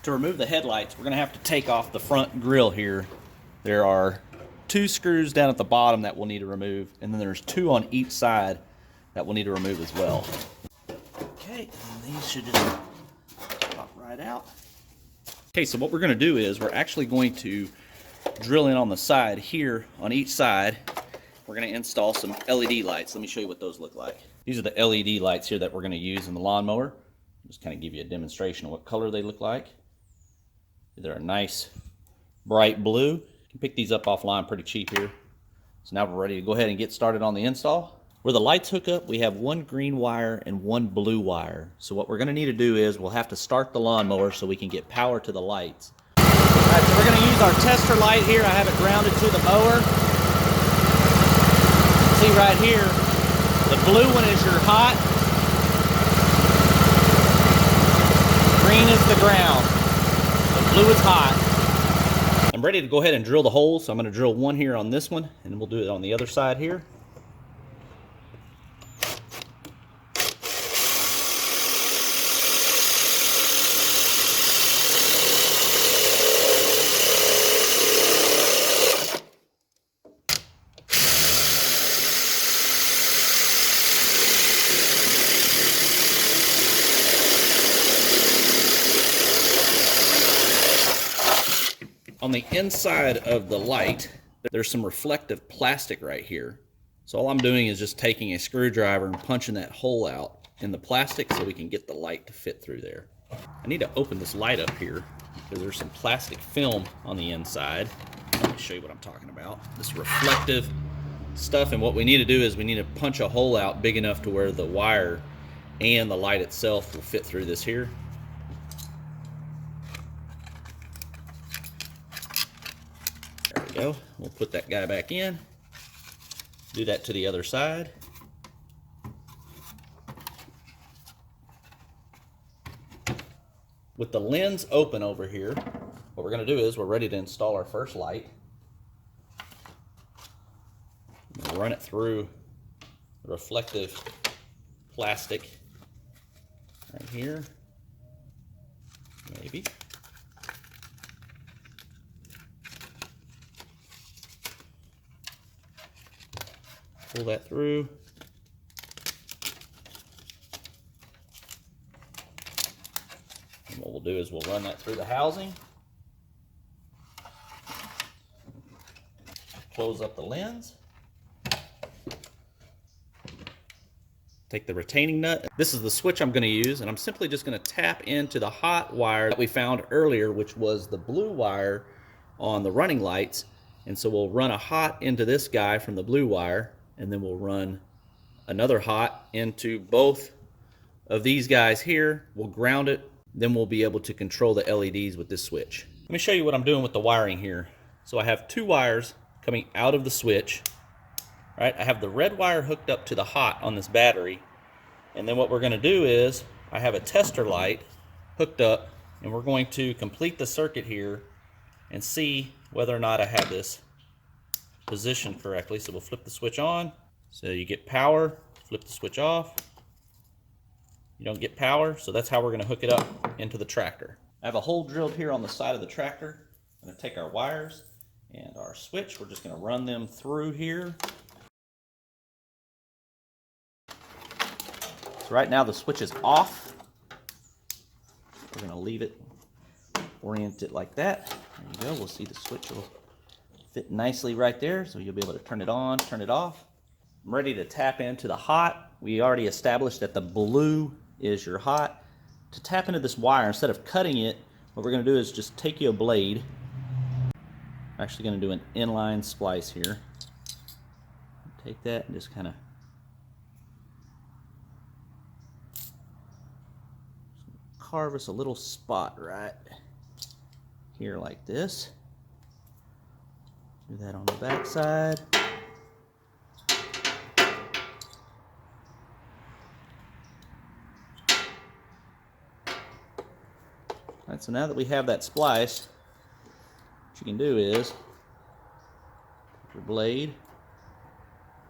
To remove the headlights, we're going to have to take off the front grille here. There are 2 screws down at the bottom that we'll need to remove, and then there's 2 on each side that we'll need to remove as well. Okay, and these should just pop right out. Okay, so what we're going to do is we're actually going to drill in on the side here on each side. We're going to install some LED lights. Let me show you what those look like. These are the LED lights here that we're going to use in the lawnmower. Just kind of give you a demonstration of what color they look like. They're a nice bright blue. You can pick these up offline pretty cheap here. So now we're ready to go ahead and get started on the install. Where the lights hook up, we have 1 green wire and 1 blue wire. So what we're going to need to do is we'll have to start the lawnmower so we can get power to the lights. Alright, so we're going to use our tester light here. I have it grounded to the mower. See right here, the blue one is your hot. Green is the ground. The blue is hot. I'm ready to go ahead and drill the holes. So I'm going to drill one here on this one, and then we'll do it on the other side here. On the inside of the light, there's some reflective plastic right here. So all I'm doing is just taking a screwdriver and punching that hole out in the plastic so we can get the light to fit through there. I need to open this light up here because there's some plastic film on the inside. Let me show you what I'm talking about. This reflective stuff, and what we need to do is we need to punch a hole out big enough to where the wire and the light itself will fit through this here. There we go. We'll put that guy back in. Do that to the other side. With the lens open over here, what we're going to do is we're ready to install our first light. We'll run it through the reflective plastic right here. Maybe. Pull that through. And what we'll do is we'll run that through the housing. Close up the lens. Take the retaining nut. This is the switch I'm going to use, and I'm simply just going to tap into the hot wire that we found earlier, which was the blue wire on the running lights. And so we'll run a hot into this guy from the blue wire, and then we'll run another hot into both of these guys here. We'll ground it, then we'll be able to control the LEDs with this switch. Let me show you what I'm doing with the wiring here. So I have 2 wires coming out of the switch. Right, I have the red wire hooked up to the hot on this battery, and then what we're going to do is I have a tester light hooked up, and we're going to complete the circuit here and see whether or not I have this positioned correctly. So we'll flip the switch on. So you get power, flip the switch off. You don't get power, so that's how we're going to hook it up into the tractor. I have a hole drilled here on the side of the tractor. I'm going to take our wires and our switch. We're just going to run them through here. So right now the switch is off. We're going to leave it, orient it like that. There you go. We'll see the switch will fit nicely right there, so you'll be able to turn it on, turn it off. I'm ready to tap into the hot. We already established that the blue is your hot. To tap into this wire, instead of cutting it, what we're going to do is just take you a blade. I'm actually going to do an inline splice here. Take that and just kind of carve us a little spot right here like this. Do that on the back side. Alright, so now that we have that splice, what you can do is take your blade,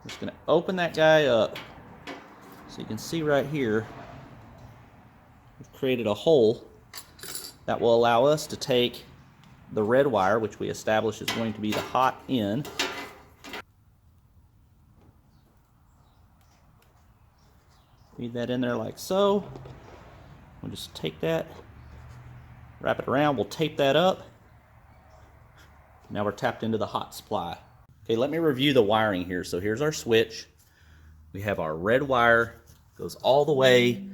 just going to open that guy up. So you can see right here, we've created a hole That will allow us to take the red wire, which we established is going to be the hot end, feed that in there like so. We'll just take that, wrap it around, we'll tape that up. Now we're tapped into the hot supply. Okay, let me review the wiring here. So here's our switch. We have our red wire, goes all the way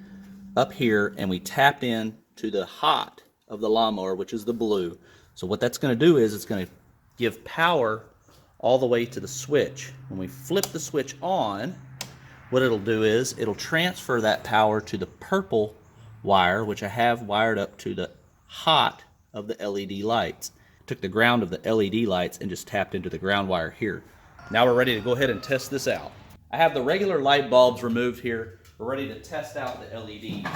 up here, and we tapped in to the hot of the lawnmower, which is the blue. So what that's going to do is it's going to give power all the way to the switch. When we flip the switch on, what it'll do is it'll transfer that power to the purple wire, which I have wired up to the hot of the LED lights. Took the ground of the LED lights and just tapped into the ground wire here. Now we're ready to go ahead and test this out. I have the regular light bulbs removed here. We're ready to test out the LEDs.